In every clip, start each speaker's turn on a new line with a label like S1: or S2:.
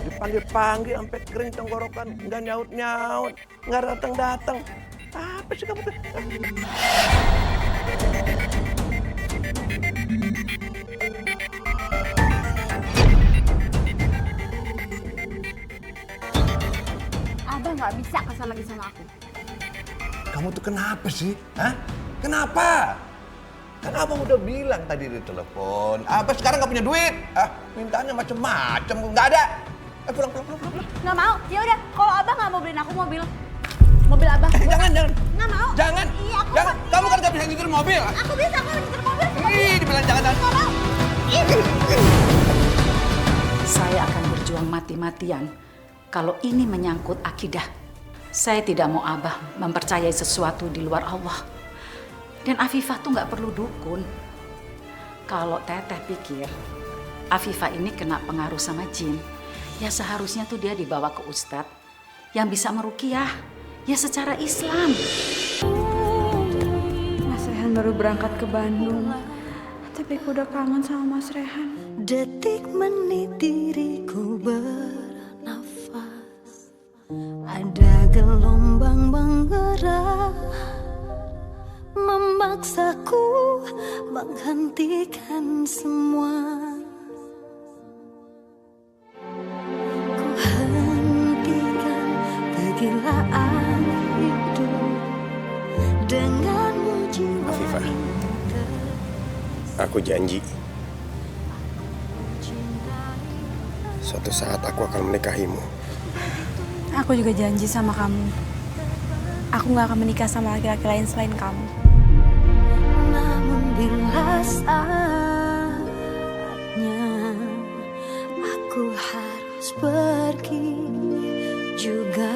S1: Dipanggil-panggil sampai kering tenggorokan, nggak nyaut-nyaut, nggak datang-datang. Apa sih kamu tuh?
S2: Abah nggak bisa kesal lagi sama aku.
S1: Kamu tuh kenapa sih? Hah? Kenapa? Kan abang udah bilang tadi di telepon, abang sekarang nggak punya duit. Mintanya macem-macem, nggak ada. Pulang.
S2: Nggak mau. Ya udah, kalau abah nggak mau beliin aku mobil abah.
S1: Jangan.
S2: Nggak mau.
S1: Jangan.
S2: Iya, aku
S1: Jangan.
S2: mau.
S1: Kamu kan nggak bisa nyetir mobil.
S2: Aku bisa, aku nyetir mobil.
S1: Ih, dibilang jangan.
S2: Nggak mau.
S3: Saya akan berjuang mati-matian kalau ini menyangkut akidah. Saya tidak mau Abah mempercayai sesuatu di luar Allah. Dan Afifah tuh nggak perlu dukun. Kalau Teteh pikir Afifah ini kena pengaruh sama jin, ya seharusnya tuh dia dibawa ke ustadz yang bisa meruqyah, ya secara Islam.
S4: Mas Rehan baru berangkat ke Bandung, tapi aku udah kangen sama Mas Rehan.
S5: Detik menit diriku bernafas, ada gelombang menggerak memaksaku menghentikan semua. Ku hentikan kegilaan hidup denganmu jiwa.
S6: Afifah, aku janji suatu saat aku akan menikahimu.
S4: Aku juga janji sama kamu. Aku gak akan menikah sama laki-laki lain selain kamu.
S5: Namun bila saatnya aku harus pergi juga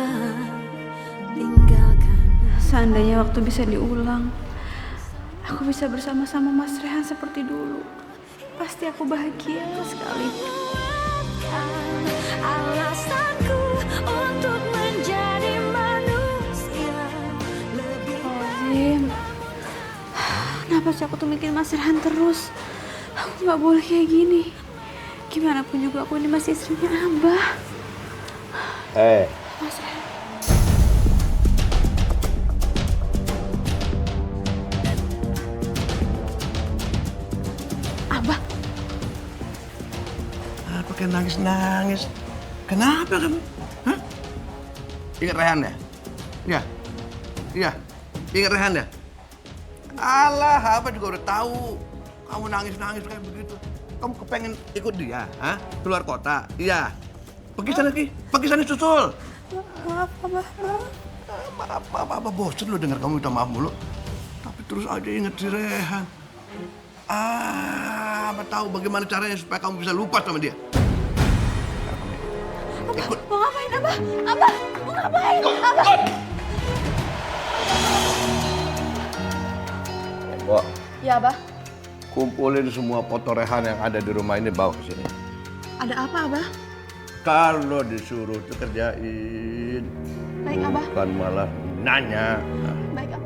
S5: tinggalkan.
S4: Seandainya waktu bisa diulang, aku bisa bersama-sama Mas Rehan seperti dulu. Pasti aku bahagia sekali.
S5: Alasanku untuk menjadi manusia lebih
S4: Azim, kenapa sih aku tuh mikirin Mas Rehan terus? Aku gak boleh kayak gini. Gimana pun juga aku ini masih istrinya Abah. Mas Rehan. Abah,
S1: Apa kayak nangis-nangis? Kenapa kamu? Hah? Ingat Rehan ya? Iya. Ingat Rehan ya? Alah, apa juga udah tahu. Kamu nangis-nangis kayak begitu. Kamu kepengen ikut dia, hah? Keluar kota? Iya. Pergi sana susul.
S4: maaf Abah.
S1: Apa bosen lo dengar kamu minta maaf mulu. Tapi terus aja inget si Rehan. Apa tahu bagaimana caranya supaya kamu bisa lupa sama dia. Ikut.
S4: Mau ngapain Abah? Abah, mau ngapain? Abah.
S1: Mbok,
S2: Ya abah.
S1: kumpulin semua foto Rehan yang ada di rumah ini bawa ke sini.
S4: Ada apa Abah?
S1: Kalau disuruh tuh kerjain.
S4: Baik, Abah.
S1: Bukan malah nanya.
S4: Baik Abah.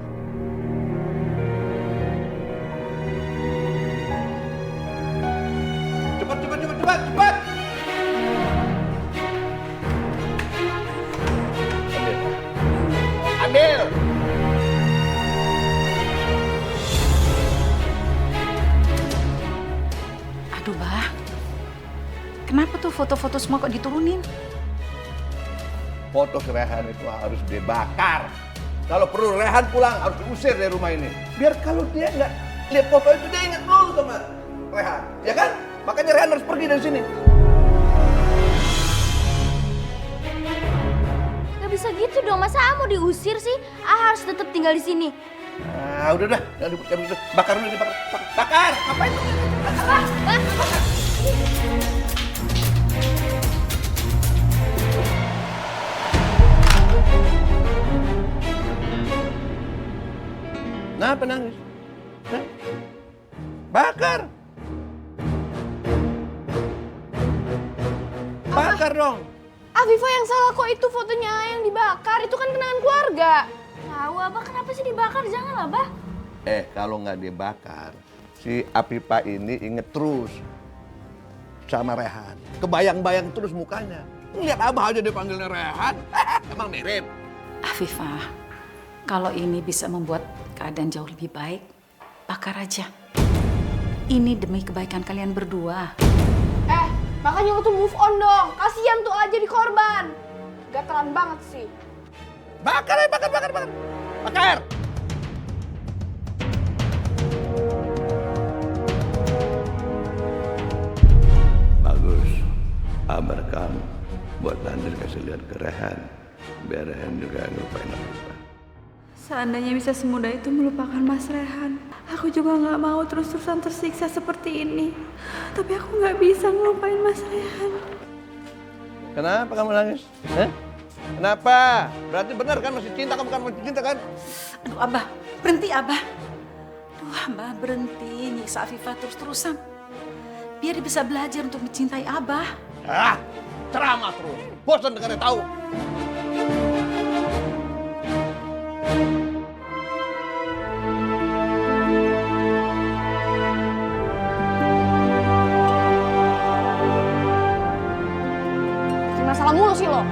S1: Cepat. Ambil.
S3: Aduh Bah, kenapa tuh foto-foto semua kok diturunin?
S1: Foto si Rehan itu harus dibakar. Kalau perlu Rehan pulang harus diusir dari rumah ini. Biar kalau dia nggak lihat foto itu dia ingat dulu sama Rehan, ya kan? Makanya Rehan harus pergi dari sini.
S2: Gak bisa gitu dong. Masa mau diusir sih? Harus tetap tinggal di sini.
S1: Nah, udah, jangan gitu. Bakar dulu, bakar. Ngapain tuh? Kenapa nangis? Hah? Bakar. Bakar dong.
S7: Afifah yang salah kok, itu fotonya yang dibakar, itu kan kenangan keluarga.
S2: Tahu abah kenapa sih dibakar? Jangan abah.
S1: Kalau nggak dibakar, si Afifah ini inget terus sama Rehan. Kebayang-bayang terus mukanya. Lihat Abah aja dipanggilnya Rehan. Emang mirip?
S3: Afifah, kalau ini bisa membuat keadaan jauh lebih baik, bakar aja. Ini demi kebaikan kalian berdua.
S7: Makanya lu tuh move on dong. Kasian tuh aja di korban. Gatalan banget sih.
S1: Bakar ya, bakar. Bakar! Bagus. Abah rekam. Buat nanti kasih lihat ke Rehan. Biar Rehan juga ngelupain Afifah.
S4: Seandainya bisa semudah itu melupakan Mas Rehan, aku juga nggak mau terus-terusan tersiksa seperti ini. Tapi aku nggak bisa ngelupain Mas Rehan.
S1: Kenapa kamu nangis? Kenapa? Berarti benar kan masih cinta, kamu kan masih cinta kan?
S3: Aduh Abah, berhenti Abah. Aduh Abah, berhenti nyiksa Afifah terus-terusan. Biar dia bisa belajar untuk mencintai Abah.
S1: Ceramah terus. Bosan dengarnya tahu.
S7: Masalah mulu sih lo.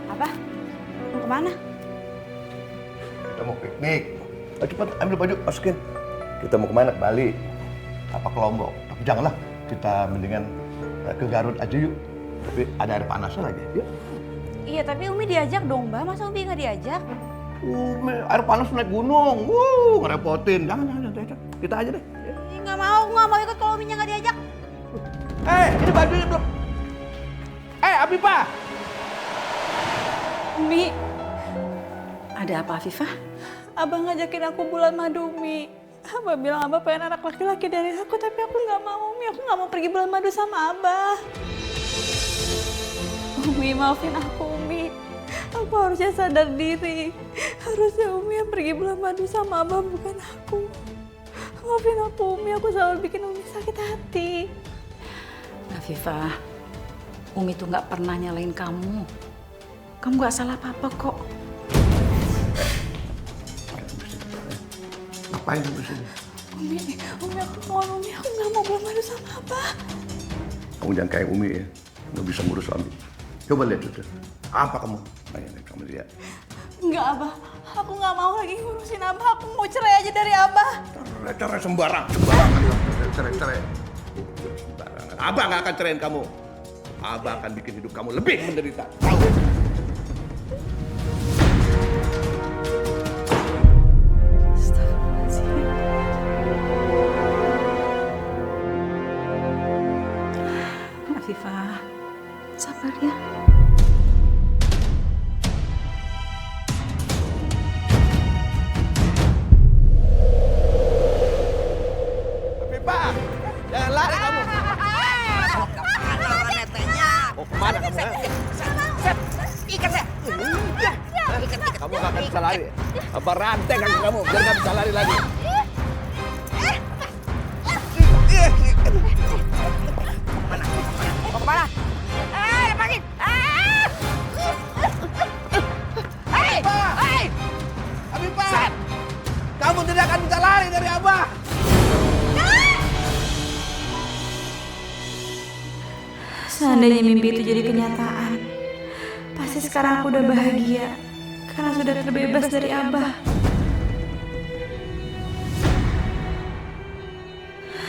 S2: Abah, mau kemana?
S1: Kita mau piknik. Cepat ambil baju, masukin. Kita mau kemana? Ke Bali. Apa ke Lombok. Tapi janganlah. Kita mendingan ke Garut aja yuk. Tapi ada air panasnya lagi. Yuk.
S2: Iya, tapi Umi diajak dong, Mbak. Masa Umi nggak diajak?
S1: Umi, air panas naik gunung. Ngerepotin. Jangan. Kita aja deh.
S2: Ih, nggak mau, aku nggak mau ikut kalau Uminya nggak diajak.
S1: Ini bajunya belum. Afifah.
S3: Umi. Ada apa Afifah?
S4: Abang ngajakin aku bulan madu, Umi. Abah bilang Abah pengen anak laki-laki dari aku, tapi aku nggak mau, Umi. Aku nggak mau pergi bulan madu sama Abah. Umi, maafin aku, Umi. Aku harusnya sadar diri. Harusnya Umi yang pergi bulan madu sama Abah, bukan aku. Maafin aku, Umi. Aku selalu bikin Umi sakit hati.
S3: Afifah, Umi tuh nggak pernah nyalain kamu. Kamu nggak salah apa-apa kok.
S1: Ngapain di sini?
S4: Umi, aku mohon, Umi. Aku nggak mau bulan madu sama Abah.
S1: Kamu jangan kayak Umi ya. Nggak bisa ngurus suami. Coba lihat itu. Apa kamu? Kamu lihat.
S4: Enggak, Abah. Aku nggak mau lagi ngurusin Abah. Aku mau cerai aja dari Abah.
S1: Cerai sembarangan. Cerai. Sembarangan. Abah nggak akan ceraiin kamu. Abah akan bikin hidup kamu lebih menderita. Tahu?
S3: Afifah, sabar ya.
S1: Afifah, jangan lari kamu. Mau kemana kamu? Ikat saya. Kamu nggak akan bisa lari. Abah rantai kaki kamu, biar nggak bisa lari lagi.
S2: Mau kemana? Lepasin!
S1: Afifah, kamu tidak akan bisa lari dari Abah.
S4: Seandainya mimpi itu jadi kenyataan, pasti sekarang aku udah bahagia karena sudah terbebas dari Abah.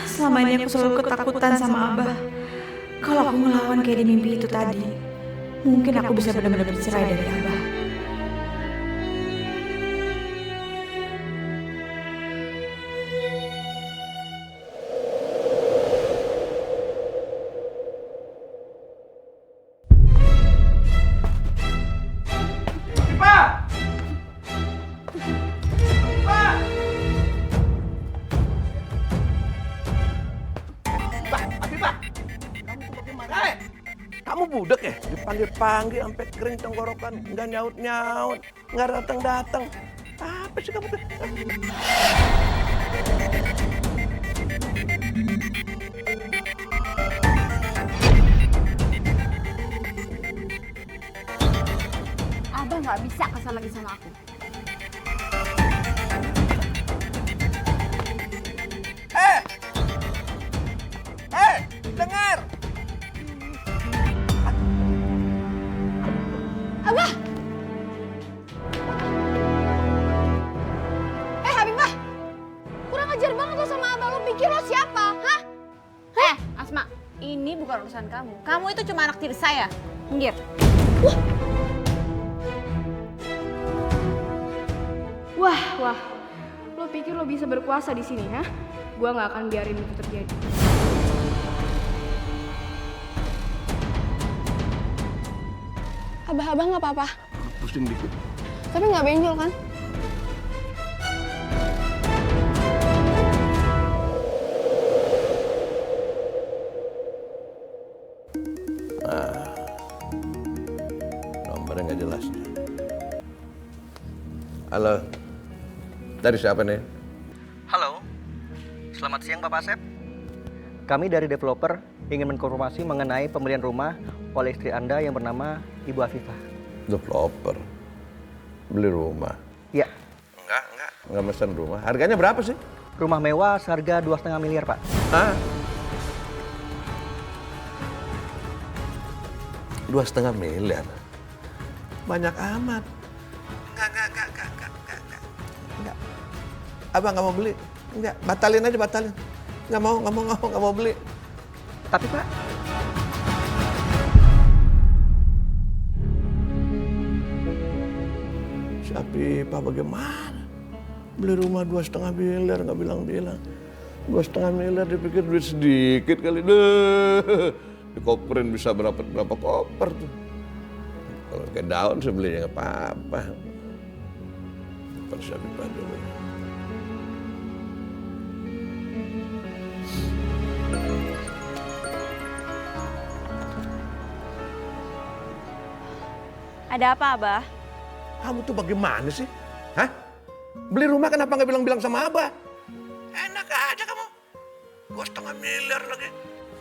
S4: Selama ini aku selalu ketakutan sama Abah. Kalau aku ngelawan kayak di mimpi itu tadi, mungkin aku bisa benar-benar bercerai dari Abah.
S1: Kamu budek ya? Dipanggil-panggil sampai kering tenggorokan, nggak nyaut-nyaut, nggak datang-datang. Apa sih kamu tuh?
S2: Abah nggak bisa kesal lagi sama aku.
S1: Dengar!
S7: Abah! Habibah! Kurang ajar banget lo sama Abah. Lo pikir lo siapa? Hah?
S2: Asma, ini bukan urusan kamu. Kamu itu cuma anak tiri saya. Minggir.
S7: Wah. Lo pikir lo bisa berkuasa di sini, ha? Gua nggak akan biarin itu terjadi. Abah nggak apa-apa.
S1: Pusing dikit.
S7: Tapi nggak benjol kan?
S1: Nomornya nggak jelas. Halo, dari siapa nih?
S8: Halo, selamat siang Bapak Asep. Kami dari developer ingin mengkonfirmasi mengenai pembelian rumah oleh istri Anda yang bernama Ibu Afifah.
S1: Developer, beli rumah?
S8: Ya,
S1: Nggak mesen rumah. Harganya berapa sih?
S8: rumah mewah seharga 2,5 miliar Pak.
S1: Hah? 2,5 miliar? Banyak amat. Enggak. Abang nggak mau beli. Enggak, batalin aja, batalin. Nggak mau beli.
S8: Tapi Pak,
S1: Si Afifah bagaimana? Beli rumah 2,5 miliar, nggak bilang-bilang. 2,5 miliar dipikir duit sedikit kali. Deh, dikoperin bisa berapa koper tuh. Kalau kayak daun saya beli nggak apa-apa. Terus Afifah dulu.
S2: Ada apa, Abah?
S1: Kamu tuh bagaimana sih? Hah? Beli rumah kenapa nggak bilang-bilang sama Abah? Enak aja kamu. 2,5 miliar lagi.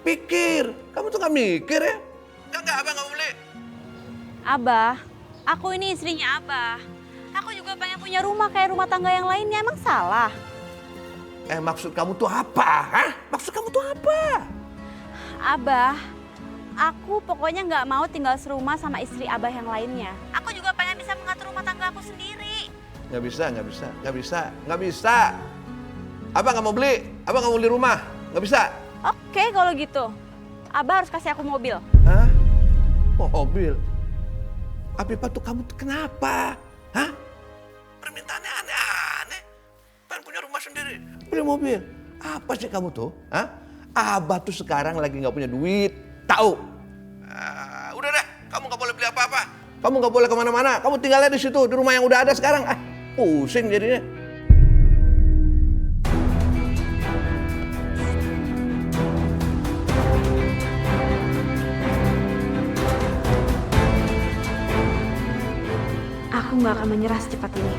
S1: Pikir, kamu tuh nggak mikir ya? Enggak, Abah nggak mau beli.
S2: Abah, aku ini istrinya Abah. Aku juga pengen punya rumah kayak rumah tangga yang lainnya. Emang salah?
S1: Maksud kamu tuh apa? Hah? Maksud kamu tuh apa?
S2: Abah, aku pokoknya nggak mau tinggal serumah sama istri Abah yang lainnya. Aku juga pengen bisa mengatur rumah tangga aku sendiri.
S1: Nggak bisa. Abah nggak mau beli, Abah nggak mau beli rumah, nggak bisa.
S2: Oke, kalau gitu, Abah harus kasih aku mobil.
S1: Hah? Mobil? Afifah tuh kamu tuh kenapa? Hah? Permintaannya aneh-aneh. Pengen punya rumah sendiri, beli mobil. Apa sih kamu tuh? Hah? Abah tuh sekarang lagi nggak punya duit, tahu? Udah deh, kamu nggak boleh beli apa-apa. Kamu nggak boleh kemana-mana. Kamu tinggalnya di situ, di rumah yang udah ada sekarang. Pusing jadinya.
S7: Aku nggak akan menyerah secepat ini.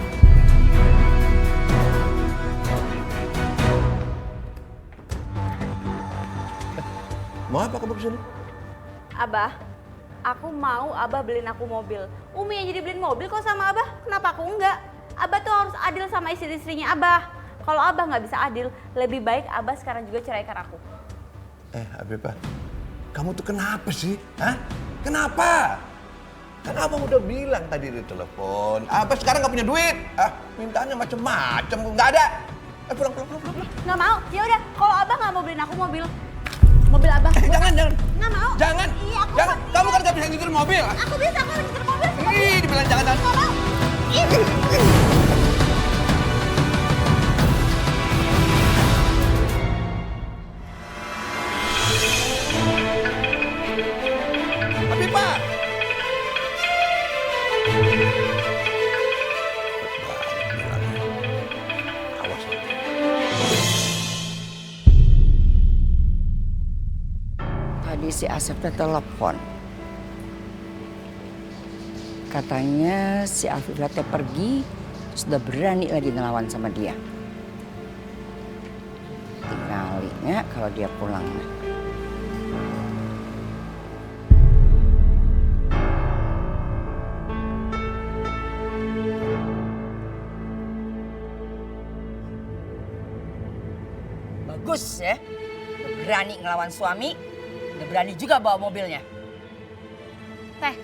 S1: Mau apa kamu kesini?
S2: Abah, aku mau Abah beliin aku mobil. Umi yang jadi beliin mobil kok sama Abah, kenapa aku enggak? Abah tuh harus adil sama istri-istrinya Abah. Kalau Abah nggak bisa adil, lebih baik Abah sekarang juga ceraikan aku.
S1: Afifah, kamu tuh kenapa sih? Hah? Kenapa? Kan abang udah bilang tadi di telepon, Abah sekarang nggak punya duit. Mintaannya macem-macem, nggak ada. Pulang.
S2: Nggak mau, ya udah. Kalau Abah nggak mau beliin aku mobil Abah.
S1: Jangan.
S2: Nggak mau.
S1: Jangan.
S2: Iya, aku
S1: Jangan.
S2: mau.
S1: Kamu kan nggak bisa nyetir mobil.
S2: Aku bisa, aku nyetir mobil.
S1: Ih, dibilang jangan.
S2: Nggak mau.
S1: Afifah. Awas.
S9: Tadi si Asep telepon. Katanya si Afifah teh pergi, sudah berani lagi ngelawan sama dia. Tinggalnya kalau dia pulang. Bagus ya. Udah berani ngelawan suami, udah berani juga bawa mobilnya.
S2: Teh,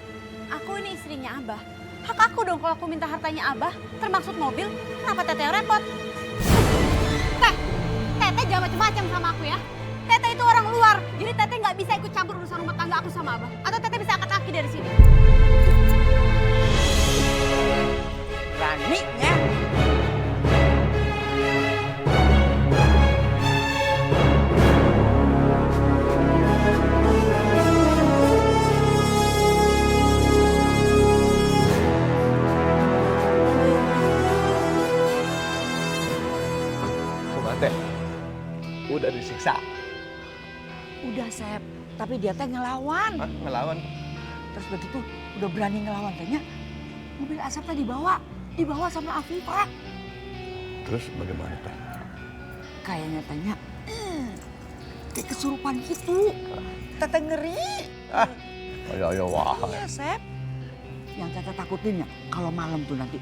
S2: aku ini istrinya Abah. Hak aku dong kalau aku minta hartanya Abah, termaksud mobil. Kenapa Teteh yang repot? Teh, Teteh jangan macam-macam sama aku ya. Teteh itu orang luar, jadi Teteh nggak bisa ikut campur urusan rumah tangga aku sama Abah. Atau Teteh bisa angkat kaki dari sini.
S9: Beraninya.
S1: Teh, udah disiksa.
S9: Udah, Sep. Tapi dia teh ngelawan.
S1: Hah, ngelawan?
S9: Terus begitu udah berani ngelawan tanya. Mobil asap teh dibawa sama Afifah.
S1: Terus bagaimana Teh?
S9: Kayaknya tanya, kayak kesurupan gitu. Teteh ngeri.
S1: Ayo, wah.
S9: Iya, Sep. Yang Teteh takutin ya, kalau malam tuh nanti,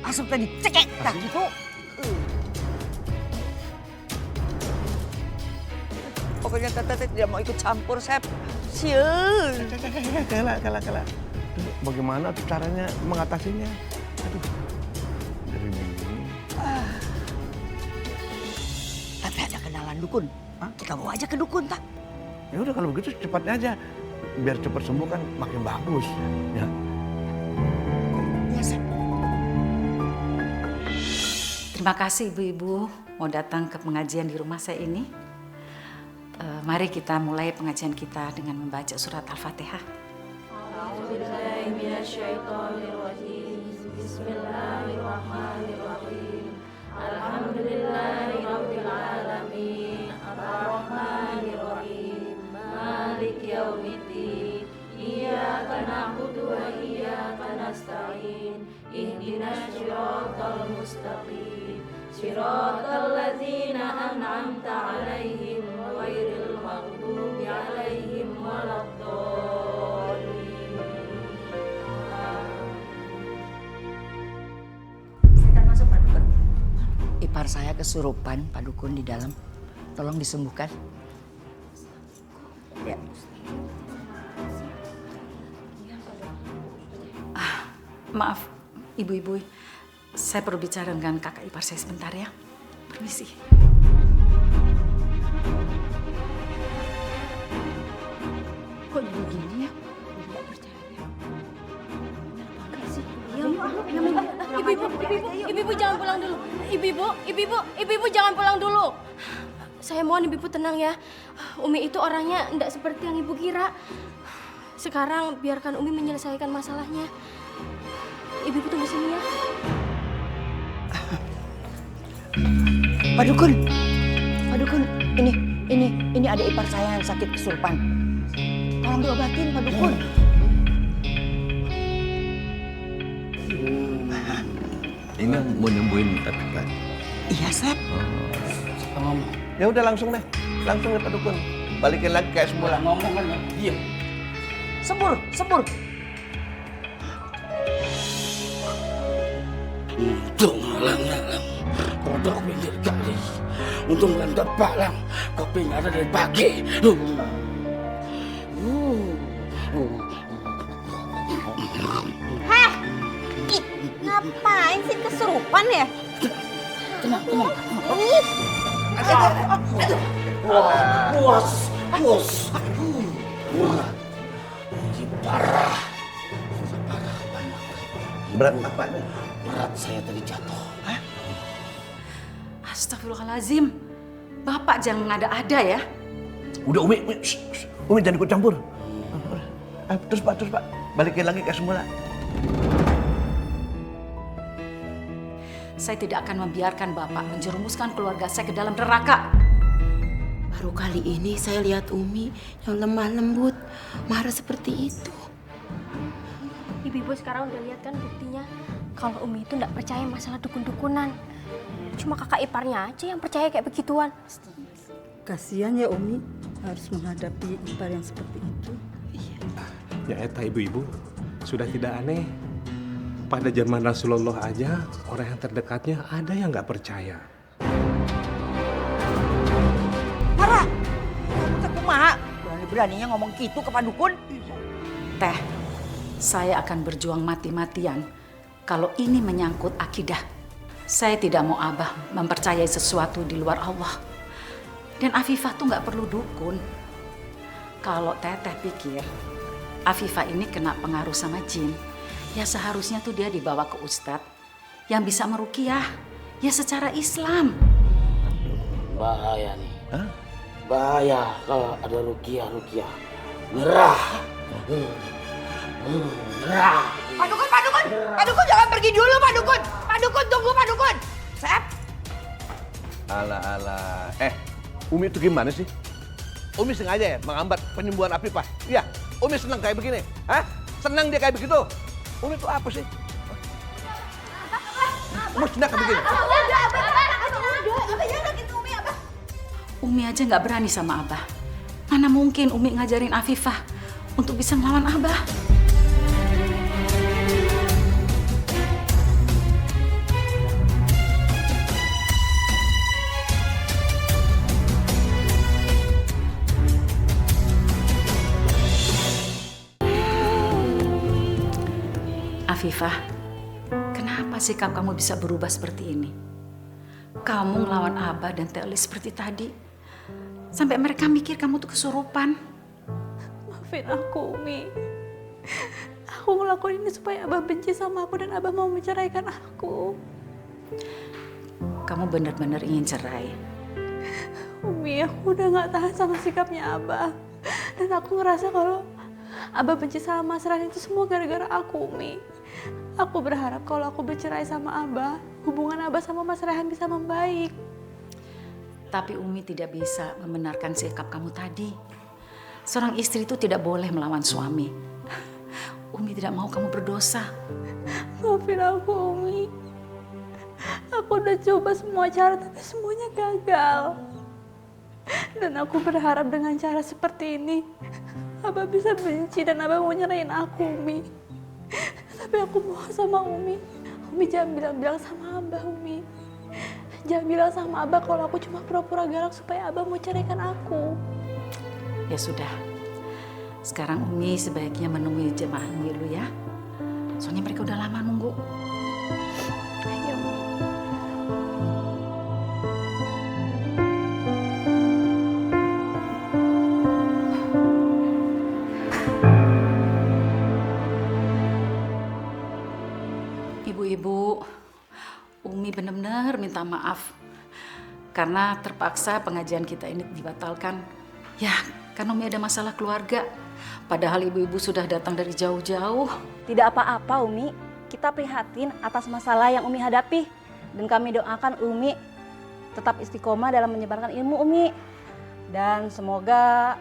S9: asap tadi cekek, tak gitu. Pokoknya Teteh tidak mau ikut campur, Sep. Sial.
S1: Kalah. Bagaimana tuh caranya mengatasinya? Aduh, dari bingung.
S9: Teteh ada kenalan dukun. Kita bawa aja ke dukun, tak?
S1: Ya udah kalau begitu cepatnya aja. Biar cepat sembuh kan makin bagus. Ya.
S9: Iya, Sep.
S3: Terima kasih ibu-ibu mau datang ke pengajian di rumah saya ini. Mari kita mulai pengajian kita dengan membaca surat Al-Fatihah. Bismillahirrahmanirrahim. Alhamdulillahirrabbilalamin. Ar-Rahmanirrahim. Malik yaumiddin. Iyyaka na'budu wa iyyaka nasta'in. Ihdinas siratal mustaqim. Siratal ladzina an'amta 'alaihim ghairil maghdubi 'alaihim waladdallin.
S9: Silakan masuk, Pak Dukun. Ipar saya kesurupan, Pak Dukun di dalam. Tolong disembuhkan. Ya.
S3: Maaf, ibu-ibu. Saya perlu bicara dengan kakak ipar saya sebentar ya. Permisi.
S9: Kok jadi gini ya? Tidak percaya.
S7: Ibu jangan pulang dulu. Ibu jangan pulang dulu. Saya mohon ibu tenang ya. Umi itu orangnya enggak seperti yang ibu kira. Sekarang biarkan Umi menyelesaikan masalahnya. Ibu tunggu sini ya.
S9: Pak Dukun, ini ada ipar saya yang sakit kesurupan. Tolong diobatin, Pak Dukun.
S1: Ini mau nyembuhin tapi Pak.
S9: Iya, Sep.
S1: Ya udah langsung deh Pak Dukun. Balikin lagi kayak semula.
S10: Ngomong kan diam.
S9: Sembur.
S10: Untung lang. Kodok pinggir kali. Untung kan tepat lang. Kopi nggak ada dari pagi.
S2: Heh, ngapain sih kesurupan ya?
S10: Tenang. Puas. Ini parah.
S1: Berat apa?
S10: Berat saya tadi jatuh.
S3: Astagfirullahaladzim. Bapak jangan ngada-ada ya.
S1: Udah Umi jangan ikut campur. Terus Pak. Balikin lagi kayak semula.
S3: Saya tidak akan membiarkan Bapak menjerumuskan keluarga saya ke dalam neraka.
S11: Baru kali ini saya lihat Umi yang lemah lembut, marah seperti itu.
S7: Ibu sekarang udah lihat kan buktinya kalau Umi itu enggak percaya masalah dukun-dukunan. Cuma kakak iparnya aja yang percaya kayak begituan.
S12: Kasihan ya Umi harus menghadapi ipar yang seperti itu.
S13: Ya eta ibu-ibu, sudah tidak aneh. Pada zaman Rasulullah aja, orang yang terdekatnya ada yang nggak percaya.
S9: beraninya ngomong gitu ke Pak Dukun?
S3: Teh, saya akan berjuang mati-matian kalau ini menyangkut akidah. Saya tidak mau Abah mempercayai sesuatu di luar Allah. Dan Afifah tuh nggak perlu dukun. Kalau Teteh pikir Afifah ini kena pengaruh sama jin, ya seharusnya tuh dia dibawa ke ustadz yang bisa meruqyah, ya secara Islam.
S10: Bahaya nih. Bahaya kalau ada ruqyah. Gerah. Gerah.
S9: Pak Dukun jangan pergi dulu Pak Dukun. Pak Dukun tunggu Pak Dukun. Sep.
S1: Alah. Umi itu gimana sih? Umi sengaja ya menghambat penyembuhan Afifah? Iya, Umi senang kayak begini. Hah? Senang dia kayak begitu? Umi itu apa sih? Umi senang kayak begini?
S3: Umi aja nggak berani sama Abah. Mana mungkin Umi ngajarin Afifah untuk bisa melawan Abah? Afifah, kenapa sikap kamu bisa berubah seperti ini? Kamu ngelawan Abah dan Teh Elis seperti tadi. Sampai mereka mikir kamu tuh kesurupan.
S4: Maafin aku, Umi. Aku ngelakuin ini supaya Abah benci sama aku dan Abah mau menceraikan aku.
S3: Kamu benar-benar ingin cerai.
S4: Umi, aku udah gak tahan sama sikapnya Abah. Dan aku ngerasa kalau Abah benci sama Mas Rehan itu semua gara-gara aku, Umi. Aku berharap kalau aku bercerai sama Abah, hubungan Abah sama Mas Rehan bisa membaik.
S3: Tapi Umi tidak bisa membenarkan sikap kamu tadi. Seorang istri itu tidak boleh melawan suami. Umi tidak mau kamu berdosa.
S4: Maafin aku, Umi. Aku udah coba semua cara tapi semuanya gagal. Dan aku berharap dengan cara seperti ini Abah bisa benci dan Abah mau nyerahin aku, Umi. Tapi aku mohon sama Umi jangan bilang-bilang sama Abah, Umi. Jangan bilang sama Abah kalau aku cuma pura-pura galak supaya Abah mau ceraikan aku.
S3: Ya sudah, sekarang Umi sebaiknya menemui jemaah dulu ya. Soalnya mereka udah lama nunggu.
S4: Ayo, Umi.
S3: Ibu-ibu, Umi benar-benar minta maaf karena terpaksa pengajian kita ini dibatalkan. Ya, karena Umi ada masalah keluarga. Padahal ibu-ibu sudah datang dari jauh-jauh.
S2: Tidak apa-apa, Umi. Kita prihatin atas masalah yang Umi hadapi. Dan kami doakan Umi tetap istiqomah dalam menyebarkan ilmu, Umi. Dan semoga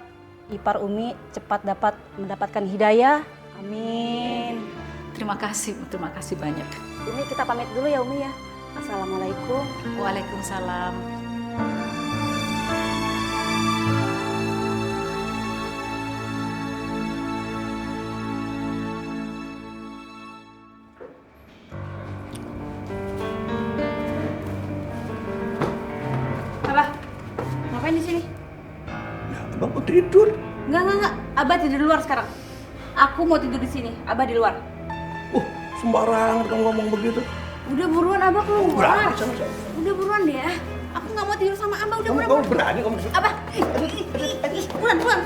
S2: ipar Umi cepat dapat mendapatkan hidayah. Amin.
S3: Terima kasih banyak.
S2: Umi, kita pamit dulu ya, Umi ya. Assalamualaikum.
S3: Waalaikumsalam.
S2: Abah, ngapain di sini?
S1: Ya, Abang mau tidur.
S2: Enggak. Abah tidur di luar sekarang. Aku mau tidur di sini. Abah di luar.
S1: Sembarangan kamu ngomong begitu.
S2: Udah buruan Abah keluar.
S1: Berani sama saya.
S2: Udah buruan deh ya. Aku nggak mau tidur sama Abah. Udah
S1: Kamu
S2: buruan.
S1: berani kamu.
S2: Abah. Buruan.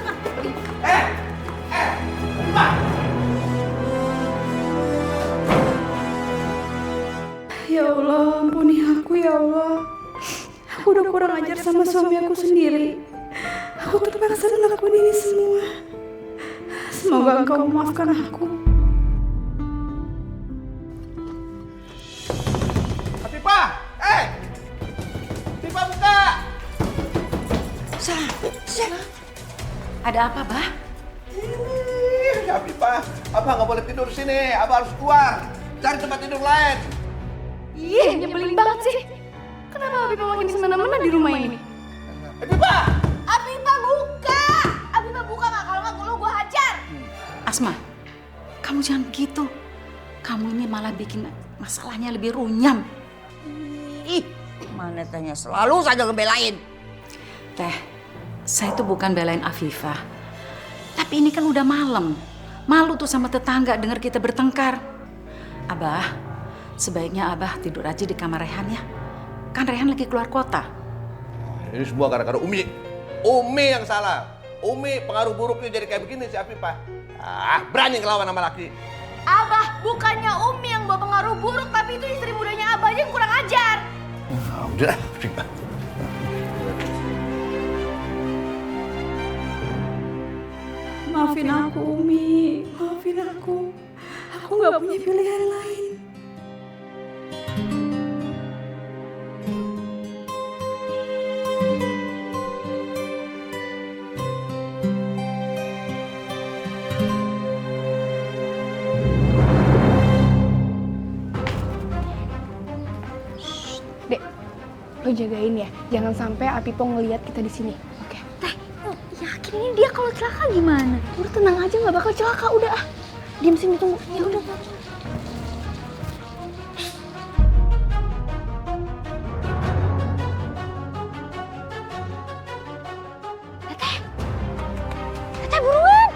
S4: Ya Allah, ampuni aku ya Allah. Aku udah kurang ajar sama suami aku sendiri. Aku terpaksa melakukan ini semua. Semoga Engkau memaafkan aku.
S1: Afifah! Afifah buka!
S3: Ada apa, Bah?
S1: Afifah, Abah nggak boleh tidur di sini. Abah harus keluar. Cari tempat tidur lain.
S7: Ih, nyebelin banget sih. Kenapa Afifah makin semena-mena di rumah ini?
S1: Afifah!
S2: Afifah buka! Afifah buka nggak? Kalau nggak gue hajar.
S3: Asma, kamu jangan begitu. Kamu ini malah bikin masalahnya lebih runyam.
S9: Ih, mana tanya selalu saja ngebelain.
S3: Teh, saya itu bukan belain Afifah. Tapi ini kan udah malam. Malu tuh sama tetangga dengar kita bertengkar. Abah, sebaiknya Abah tidur aja di kamar Rehan ya. Kan Rehan lagi keluar kota.
S1: Ini semua gara-gara Umi. Umi yang salah. Umi pengaruh buruknya jadi kayak begini si Afifah. Berani ngelawan sama laki.
S7: Abah, bukannya Umi yang bawa pengaruh buruk, tapi itu istri mudanya Abah aja yang kurang ajar.
S1: Udah.
S4: Maafin aku, Umi. Maafin aku. Aku nggak punya pilihan lain.
S7: Dek, lo jagain ya. Jangan sampai Apipo ngelihat kita di sini. Oke.
S4: Teh, yakin ini dia kalau celaka gimana?
S7: Udah tenang aja, nggak bakal celaka. Udah ah. Diam sini tunggu. Ya udah.
S4: Teh, buruan.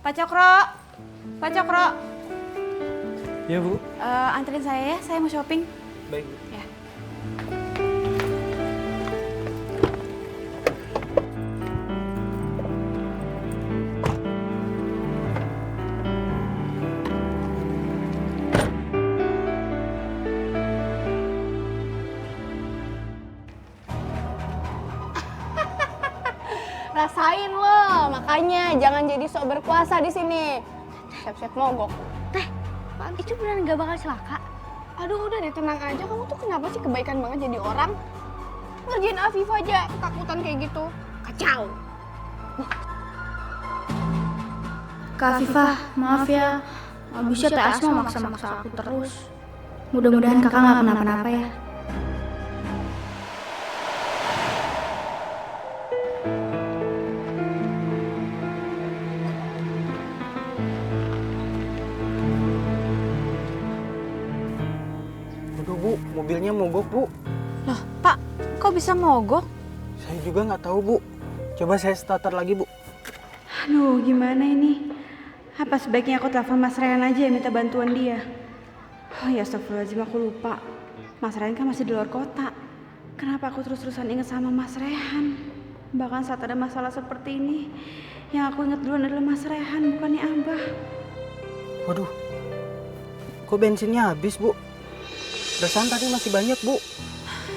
S2: Pak Cokro. Pak Cokro.
S14: Ya, Bu.
S2: Anterin saya ya, saya mau shopping.
S14: Baik, Bu.
S2: Ya.
S7: Rasain lo, makanya jangan jadi sok berkuasa di sini. Siap-siap mogok.
S4: Teh, itu beneran gak bakal celaka?
S7: Aduh udah deh, tenang aja. Kamu tuh kenapa sih kebaikan banget jadi orang? Ngerjain Afifah aja ketakutan kayak gitu. Kacau.
S4: Kak Afifah, maaf ya. Abisnya Teh Asma maksa-maksa aku terus. Mudah-mudahan kakak gak kenapa-napa ya.
S14: Aduh, Bu, mobilnya mogok, Bu.
S2: Loh, Pak, kok bisa mogok?
S14: Saya juga nggak tahu, Bu. Coba saya starter lagi, Bu.
S4: Aduh, gimana ini? Apa sebaiknya aku telepon Mas Rehan aja ya, minta bantuan dia? Oh ya, astagfirullahaladzim, aku lupa. Mas Rehan kan masih di luar kota. Kenapa aku terus-terusan inget sama Mas Rehan? Bahkan saat ada masalah seperti ini, yang aku inget duluan adalah Mas Rehan, bukannya Abah.
S14: Waduh, kok bensinnya habis, Bu? Perasaan tadi masih banyak, Bu.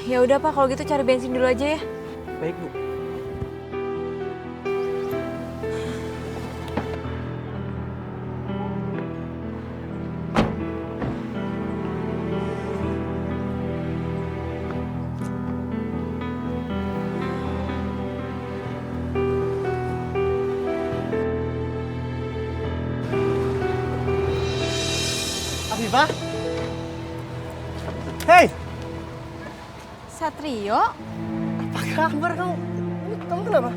S2: Ya udah Pak, kalau gitu cari bensin dulu aja ya.
S14: Baik, Bu.
S15: Afifah? Hei!
S2: Satrio?
S15: Apa kabar kamu? Kamu kenapa?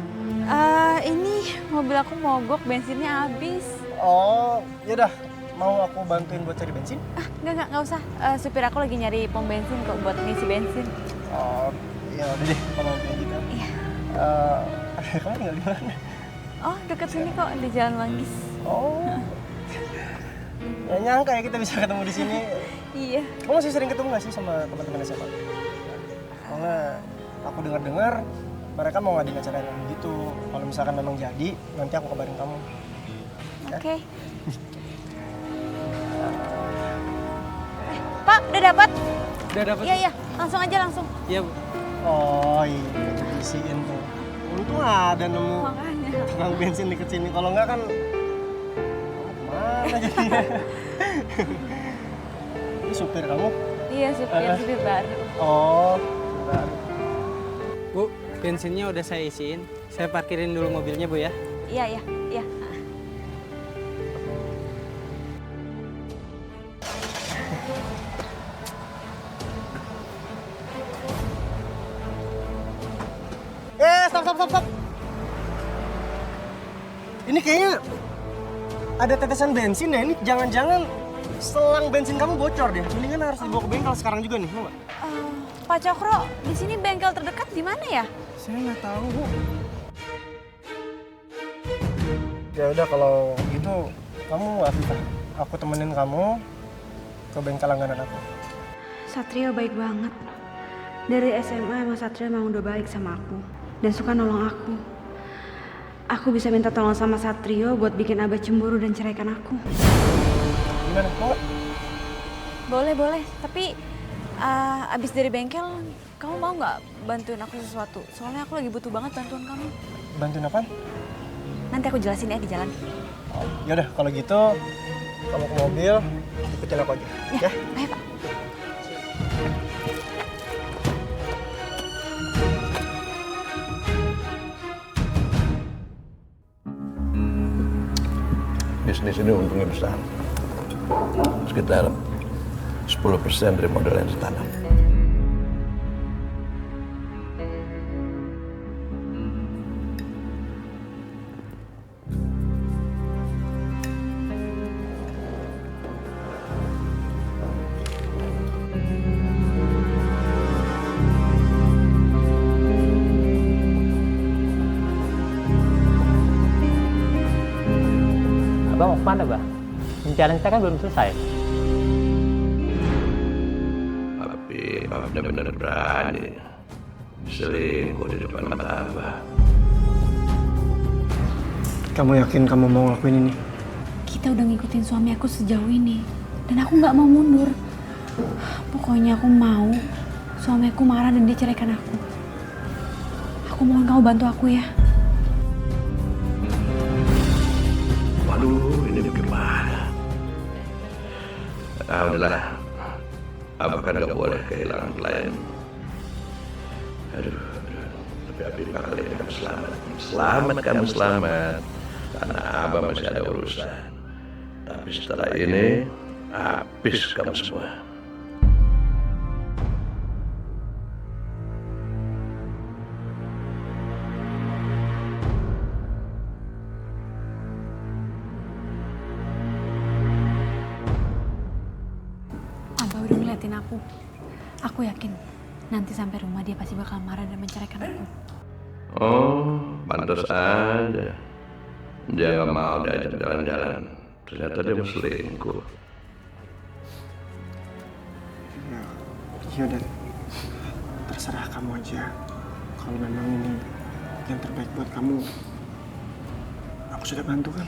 S2: Ini mobil aku mogok, bensinnya habis.
S15: Oh, yaudah. Mau aku bantuin buat cari bensin?
S2: Enggak usah. Supir aku lagi nyari pom bensin kok buat ngisi bensin.
S15: Oh, ya udah deh kalau kayak gitu.
S2: Iya.
S15: Kamu tinggal di mana?
S2: Oh, deket sini kok, di Jalan Manggis.
S15: Oh. Nggak nyangka ya kita bisa ketemu di sini.
S2: Iya.
S15: Kamu masih sering ketemu nggak sih sama teman-teman SMA? Oh nggak, aku dengar-dengar mereka mau ngadain acara yang gitu. Kalau misalkan memang jadi, nanti aku kabarin kamu.
S2: Oke. Pak, udah dapat?
S14: Udah dapat.
S2: Iya, langsung aja langsung.
S14: Iya, Bu.
S15: Oh iya, dibisiin tuh. Untung ada nemu
S2: Makanya.
S15: tukang bensin deket sini. Kalau nggak kan mana jadinya? Ini supir kamu?
S2: Iya, supir baru.
S15: Oh, baru.
S14: Bu, bensinnya udah saya isiin. Saya parkirin dulu mobilnya, Bu ya.
S2: Iya.
S15: Stop. Ini kayaknya ada tetesan bensin ya. Ini jangan-jangan selang bensin kamu bocor deh. Mendingan harus dibawa ke bengkel sekarang juga nih, mau nggak?
S2: Pak Cokro, di sini bengkel terdekat di mana ya?
S15: Saya nggak tahu, Bu. Ya udah kalau gitu kamu Afifah, aku temenin kamu ke bengkel langganan aku.
S4: Satria baik banget. Dari SMA emang Satria emang udah baik sama aku dan suka nolong aku. Aku bisa minta tolong sama Satrio buat bikin Abah cemburu dan ceraikan aku.
S15: Gimana, mau nggak?
S2: Boleh. Tapi abis dari bengkel, kamu mau nggak bantuin aku sesuatu? Soalnya aku lagi butuh banget bantuan kamu.
S15: Bantuin apaan?
S2: Nanti aku jelasin ya di jalan.
S15: Yaudah, kalau gitu kamu ke mobil, ikutin aku aja. Ya?
S2: Ayo, Pak.
S1: Bisnis ini untungnya besar. Sekitar 10% dari modal yang ditanam.
S16: Abang mau kemana, Bah? Rencana kita kan belum selesai.
S1: Tapi Bapak benar-benar berani selingkuh di depan mata Abah.
S15: Kamu yakin kamu mau ngelakuin ini?
S4: Kita udah ngikutin suami aku sejauh ini dan aku nggak mau mundur. Pokoknya aku mau suami aku marah dan dia ceraikan aku. Aku mohon kamu bantu aku ya.
S1: Waduh, ini gimana? Udahlah. Abah kan gak boleh kehilangan klien. Aduh. Tapi Afifah kali ini kamu selamat. Kamu selamat. Karena Abah masih ada urusan. Tapi setelah ini, habis kamu semua.
S4: Aku yakin nanti sampai rumah dia pasti bakal marah dan menceraikan aku.
S1: Oh, pantas aja. Dia gak mau diajak jalan-jalan. Ternyata dia mau selingkuh.
S15: Ya udah, terserah kamu aja. Kalau memang ini yang terbaik buat kamu, aku sudah bantu kan.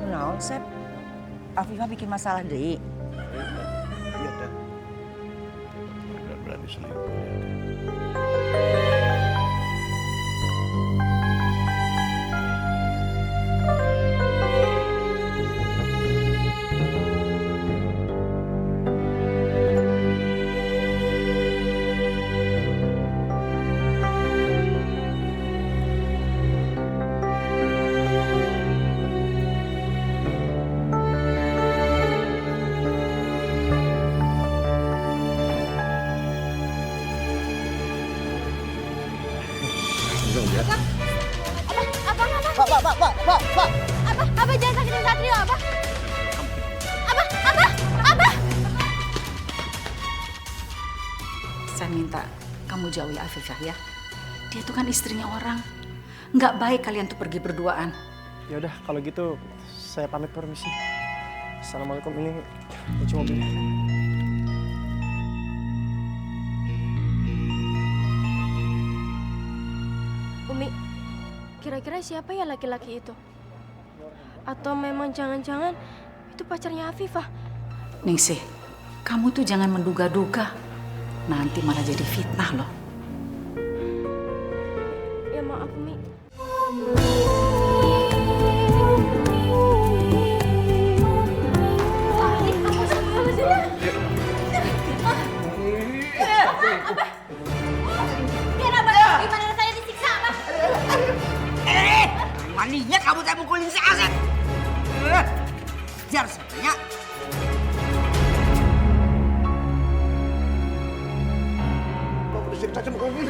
S9: Naon, Sep? Afifah bikin masalah deui.
S1: Iya, Dad. Berani selingkuh.
S5: Pak. Abah jangan sakitin Satrio, Abah. Abah.
S3: Saya minta kamu jauhi Afifah ya. Dia tuh kan istrinya orang. Nggak baik kalian tuh pergi berduaan.
S15: Ya udah, kalau gitu saya pamit permisi. Assalamualaikum, ini kunci mobilnya.
S7: Umi, kira-kira siapa ya laki-laki itu? Atau memang jangan-jangan itu pacarnya Afifah?
S3: Ningsih, kamu tuh jangan menduga-duga. Nanti malah jadi fitnah loh.
S7: Ya maaf, Umi.
S1: suka sama Umi.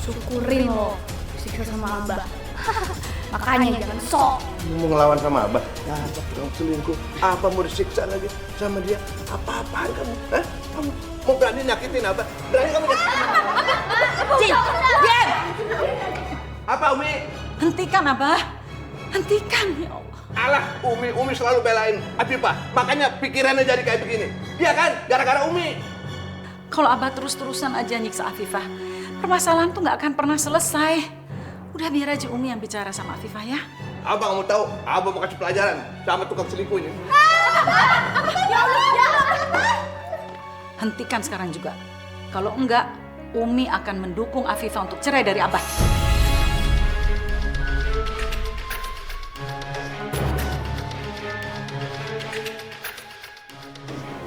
S5: Syukurin lo siksa sama Abah. Makanya jangan sok.
S1: Mau ngelawan sama Abah? Abah tukang selingkuh. Apa mau disiksa lagi sama dia? Apa-apaan kamu? Hah? Kamu mau berani nyakitin Abah? Berani kamu nyakitin Abah?
S3: Diam!
S1: Apa Umi?
S3: Hentikan, Abah. Hentikan, ya Allah.
S1: Alah, Umi selalu belain Afifah. Makanya pikirannya jadi kayak begini. Iya kan? Gara-gara Umi.
S3: Kalau Abah terus-terusan aja nyiksa Afifah, permasalahan tuh nggak akan pernah selesai. Udah biar aja Umi yang bicara sama Afifah ya.
S1: Abang mau tahu, Abang mau kasih pelajaran sama tukang selingkuh ini.
S5: Ya Allah.
S3: Hentikan sekarang juga. Kalau enggak, Umi akan mendukung Afifah untuk cerai dari Abah.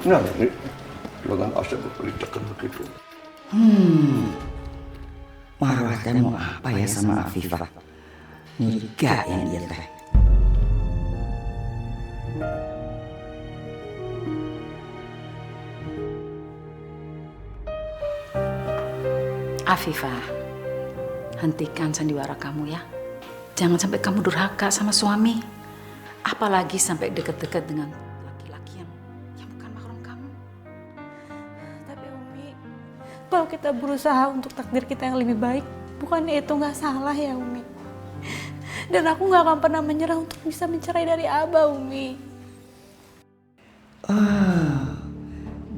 S1: Nah, ini dengan Asep berceritakan begitu.
S9: Marwah teh mau apa ya sama Afifah? Nikah yang dia teh.
S3: Afifah, hentikan sandiwara kamu ya. Jangan sampai kamu durhaka sama suami. Apalagi sampai deket-deket dengan laki-laki yang bukan mahram kamu.
S4: Tapi Umi, kalau kita berusaha untuk takdir kita yang lebih baik, bukannya itu nggak salah ya Umi? Dan aku nggak akan pernah menyerah untuk bisa mencerai dari Abah, Umi.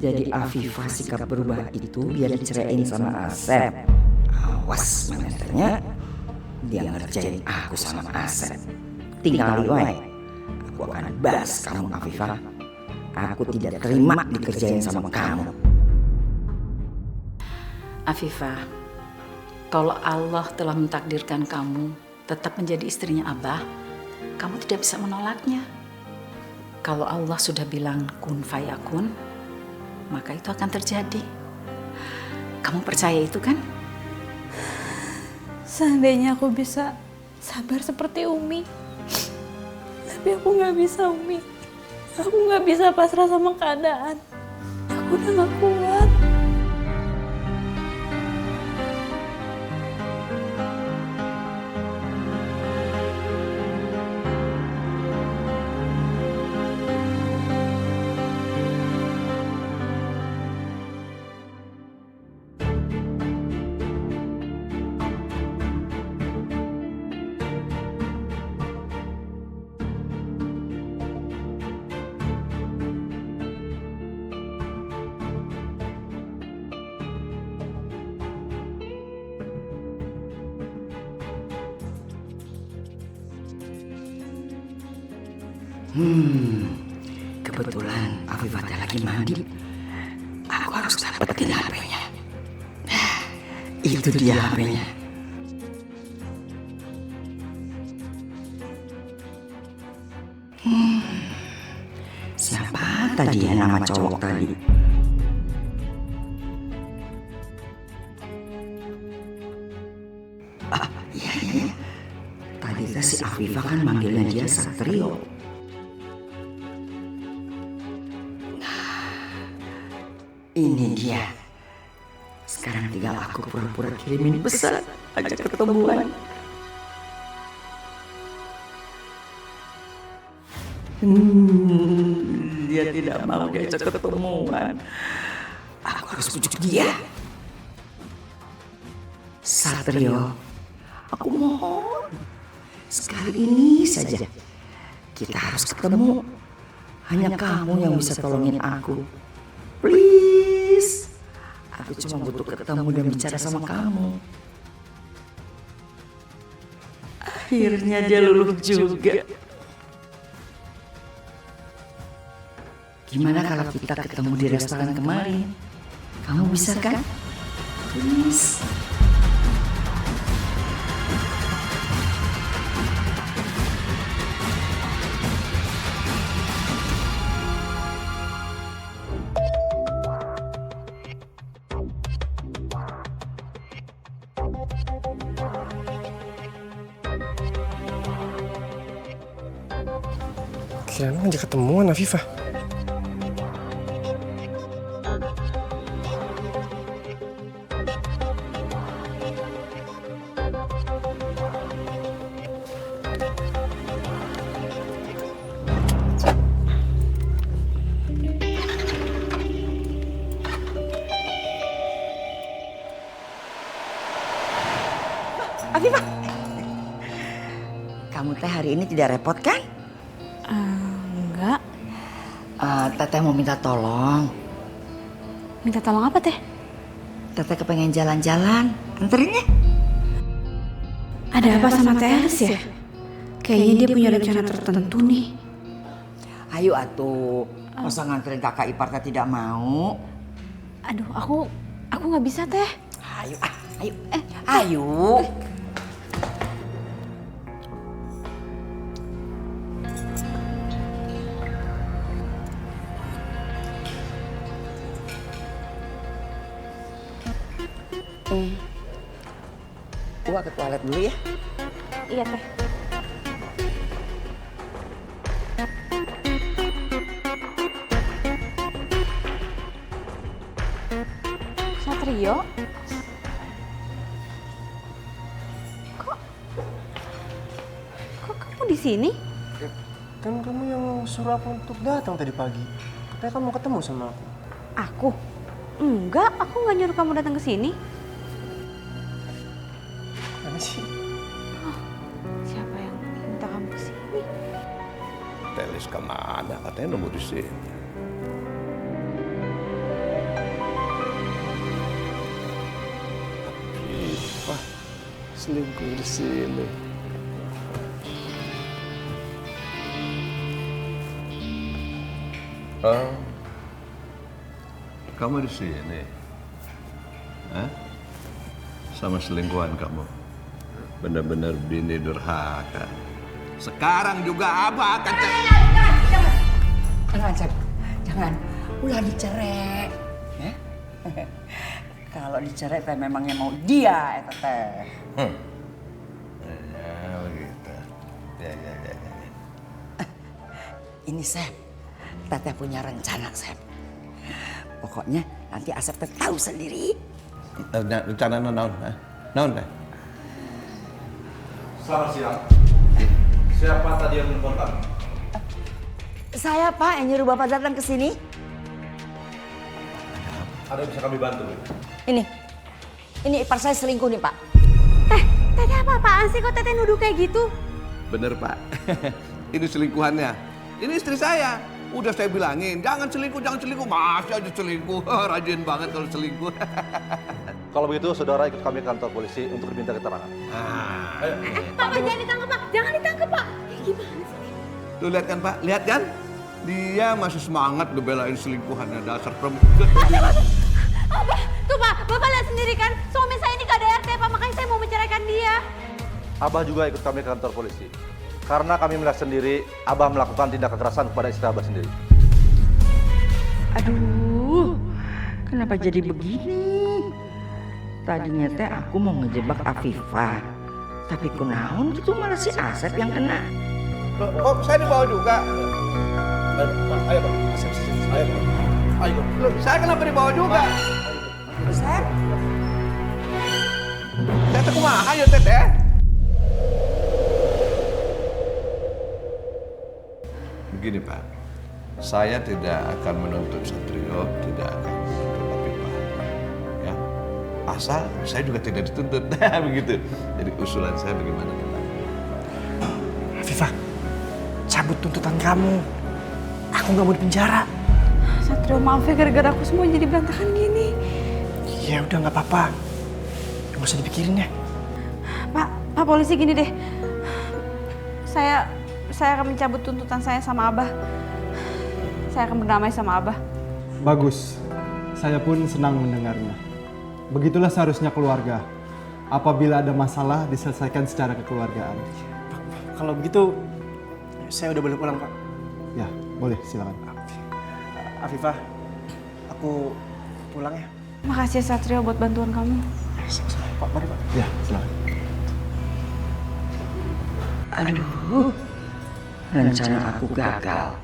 S9: Jadi Afifah sikap berubah itu biar diceraiin sama Asep. Awas manetanya dia ngerjain aku sama Asep. Tinggal wae. Aku akan balas kamu Afifah. Aku tidak terima dikerjain sama kamu.
S3: Afifah, kalau Allah telah mentakdirkan kamu tetap menjadi istrinya Abah, kamu tidak bisa menolaknya. Kalau Allah sudah bilang kun fayakun, maka itu akan terjadi. Kamu percaya itu kan?
S4: Seandainya aku bisa sabar seperti Umi, tapi aku nggak bisa Umi. Aku nggak bisa pasrah sama keadaan. Aku udah nggak kuat.
S9: Kebetulan Afifah lagi mandi. Aku harus dapetin HP-nya. Itu dia HP-nya. Siapa tadi ya nama cowok tadi? Iya. Tadi si Afifah kan manggilnya dia Satrio. Ini dia. Sekarang tinggal aku pura-pura kirimin pesan, ajak ketemuan. Dia tidak mau diajak ketemuan. Aku harus bujuk dia. Satrio, aku mohon. Sekali ini saja. Kita harus ketemu. Hanya kamu yang bisa tolongin aku. Please. Aku cuma butuh ketemu dan bicara sama kamu. Akhirnya dia luluh juga. Gimana kalau kita ketemu di restoran kemarin? Kamu bisa kan? Please.
S15: Kiana ngajak ketemuan Afifah.
S9: Afifah. Kamu teh hari ini tidak repot kan?
S4: Enggak.
S9: Teteh mau minta tolong.
S4: Minta tolong apa teh?
S9: Teteh kepengen jalan-jalan. Anterin ya?
S4: Ada apa sama Teh Elis ya? Kayaknya dia punya rencana tertentu nih.
S9: Ayo atuh. Masa nganterin kakak ipar teh tidak mau?
S4: Aduh, aku nggak bisa teh.
S9: Ayo, ayo. Gua ke toilet dulu ya.
S4: Iya teh. Satrio? Kok kamu di sini?
S15: Kan kamu yang suruh aku untuk datang tadi pagi. Katanya kamu mau ketemu sama aku.
S4: Aku? Enggak, aku nggak nyuruh kamu datang ke sini.
S15: Mana sih?
S4: Oh, siapa yang minta kamu ke sini?
S1: Teh Elis kemana? Katanya nunggu di sini.
S6: Wah, selingkuh di sini.
S1: Oh, kamu di sini? Hah? Sama selingkuhan kamu? Benar-benar bini durhaka. Sekarang juga Abah akan
S9: Jangan, Cep. Jangan. Ulah dicerai. Kalau dicerai teh memangnya mau dia eta teh.
S1: Ya begitu. Ya.
S9: Ini Sep, Teteh punya rencana Sep. Pokoknya nanti Asep teh tahu sendiri.
S1: Rencana naon? Naon teh?
S17: Selamat siang. Siapa tadi yang menelpon kamu?
S9: Saya Pak yang nyuruh Bapak datang ke sini.
S17: Ada yang bisa kami bantu?
S9: Ini ipar saya selingkuh nih Pak.
S2: Teteh apa-apaan sih kok teteh nuduh kayak gitu?
S1: Bener Pak. Ini selingkuhannya. Ini istri saya. Udah saya bilangin, jangan selingkuh. Masih aja selingkuh. Rajin banget kalau selingkuh.
S17: Kalau begitu, saudara ikut kami ke kantor polisi untuk diminta keterangan. Ayo.
S2: Pak, jangan ditangkap Pak. Jangan ditangkap Pak. Gimana sih?
S1: Tuh lihat kan Pak, lihat kan? Dia masih semangat ngebelain selingkuhannya, dasar perempuan.
S2: Abah, tuh Pak, Bapak lihat sendiri kan? Suami saya ini KDRT Pak, makanya saya mau menceraikan dia.
S17: Abah juga ikut kami ke kantor polisi. Karena kami melihat sendiri, Abah melakukan tindak kekerasan kepada istri Abah sendiri.
S9: Aduh, kenapa jadi begini? Tadinya teh aku mau ngejebak Afifah. Tapi kunaon gitu malah si Asep yang kena.
S1: Oh, saya dibawa juga.
S17: Ayo Pak, ayo Pak. Ayo.
S1: Loh, saya kenapa dibawa juga?
S9: Asep?
S1: Teteh kumaha ya Teteh? Begini Pak, saya tidak akan menuntut Satrio, tidak akan menuntut Afifah. Ya, asal saya juga tidak dituntut. Begitu. Jadi usulan saya bagaimana Pak?
S15: Afifah, cabut tuntutan kamu. Aku nggak mau dipenjara.
S4: Satrio, maaf ya gara-gara aku semua jadi berantakan gini.
S15: Ya udah nggak apa-apa. Nggak usah dipikirin ya.
S4: Pak polisi gini deh. Saya akan mencabut tuntutan saya sama Abah. Saya akan berdamai sama Abah.
S18: Bagus. Saya pun senang mendengarnya. Begitulah seharusnya keluarga. Apabila ada masalah diselesaikan secara kekeluargaan.
S15: Kalau begitu, saya udah boleh pulang Pak.
S18: Ya, boleh silakan.
S15: Afifah, aku pulang ya.
S4: Makasih ya Satrio buat bantuan kamu.
S15: Pak, mari Pak.
S18: Ya, silakan.
S9: Aduh, rencana aku gagal.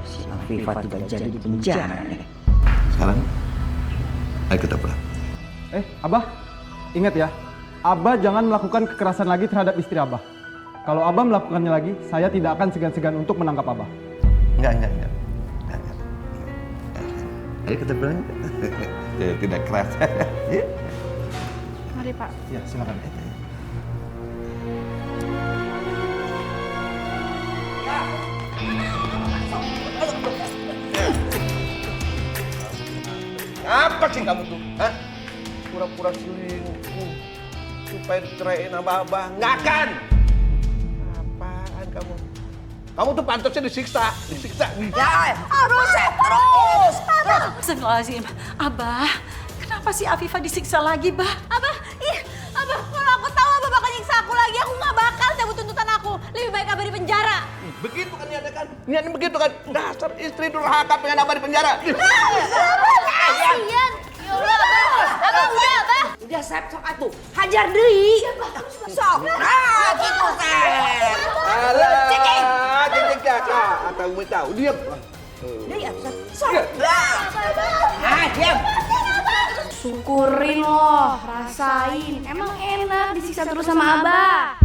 S9: Si Afifah tidak jadi di penjara nih.
S1: Sekarang, ayo kita pulang.
S18: Abah, ingat ya. Abah jangan melakukan kekerasan lagi terhadap istri Abah. Kalau Abah melakukannya lagi, saya tidak akan segan-segan untuk menangkap Abah.
S1: Enggak. Ayo kita pulang. Tidak keras.
S5: Mari Pak.
S18: Ya, silakan.
S1: Apa sih kamu tuh? Hah? Pura-pura selingkuh supaya diceraiin sama abah. Nggak akan! Apaan kamu? Kamu tuh pantasnya disiksa.
S3: Ya, terus! Astagfirullahaladzim. Abah, kenapa sih Afifah disiksa lagi, Bah?
S2: Abah, kalau aku tahu Abah bakal nyiksa aku lagi, aku nggak bakal cabut tuntutan aku. Lebih baik Abah di penjara.
S1: Begitu kan niatnya kan? Niatnya begitu kan? Dasar istri durhaka pengen abah di penjara.
S2: Kasian. Ya Allah, Abah udah, Abah.
S9: Udah Sep, sok atuh. Hajar deui. Sok. Nah, gitu Sep.
S1: Alah, cicing kakak. Atau gue tahu, diam.
S9: Deui atuh Sep. Sok. Diam.
S5: Syukurin loh, rasain. Emang enak disiksa terus sama Abah.